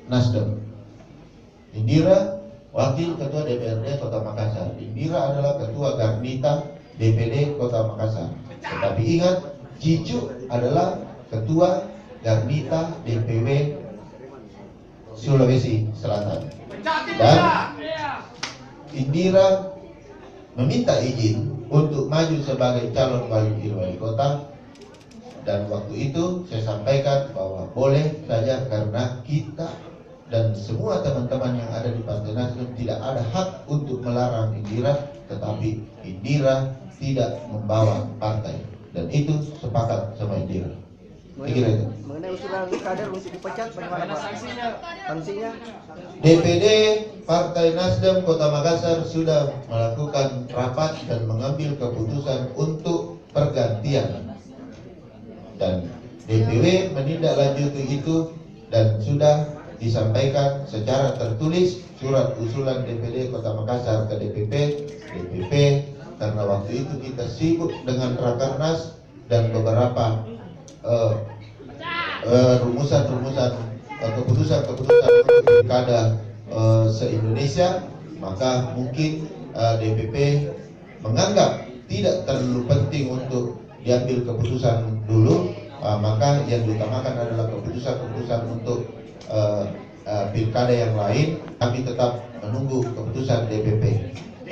Nasdem. Indira, Wakil Ketua DPRD Kota Makassar. Indira adalah Ketua Garnita DPD Kota Makassar. Tetapi ingat, Cicu adalah Ketua Garnita DPW Sulawesi Selatan. Dan Indira meminta izin untuk maju sebagai calon wali kota. Dan waktu itu saya sampaikan bahwa boleh saja karena kita dan semua teman-teman yang ada di Partai Nasdem tidak ada hak untuk melarang Indira, tetapi Indira tidak membawa partai dan itu sepakat sama Indira. Mengenai usulan kader untuk dipecat, bagaimana Pak? Sanksinya? DPD Partai Nasdem Kota Makassar sudah melakukan rapat dan mengambil keputusan untuk pergantian. Dan DPW menindaklanjuti itu dan sudah disampaikan secara tertulis surat usulan DPD Kota Makassar ke DPP karena waktu itu kita sibuk dengan Rakernas dan beberapa rumusan-rumusan keputusan-keputusan pilkada se-Indonesia, maka mungkin DPP menganggap tidak terlalu penting untuk diambil keputusan dulu, maka yang diutamakan adalah keputusan-keputusan untuk pilkada yang lain. Kami tetap menunggu keputusan DPP.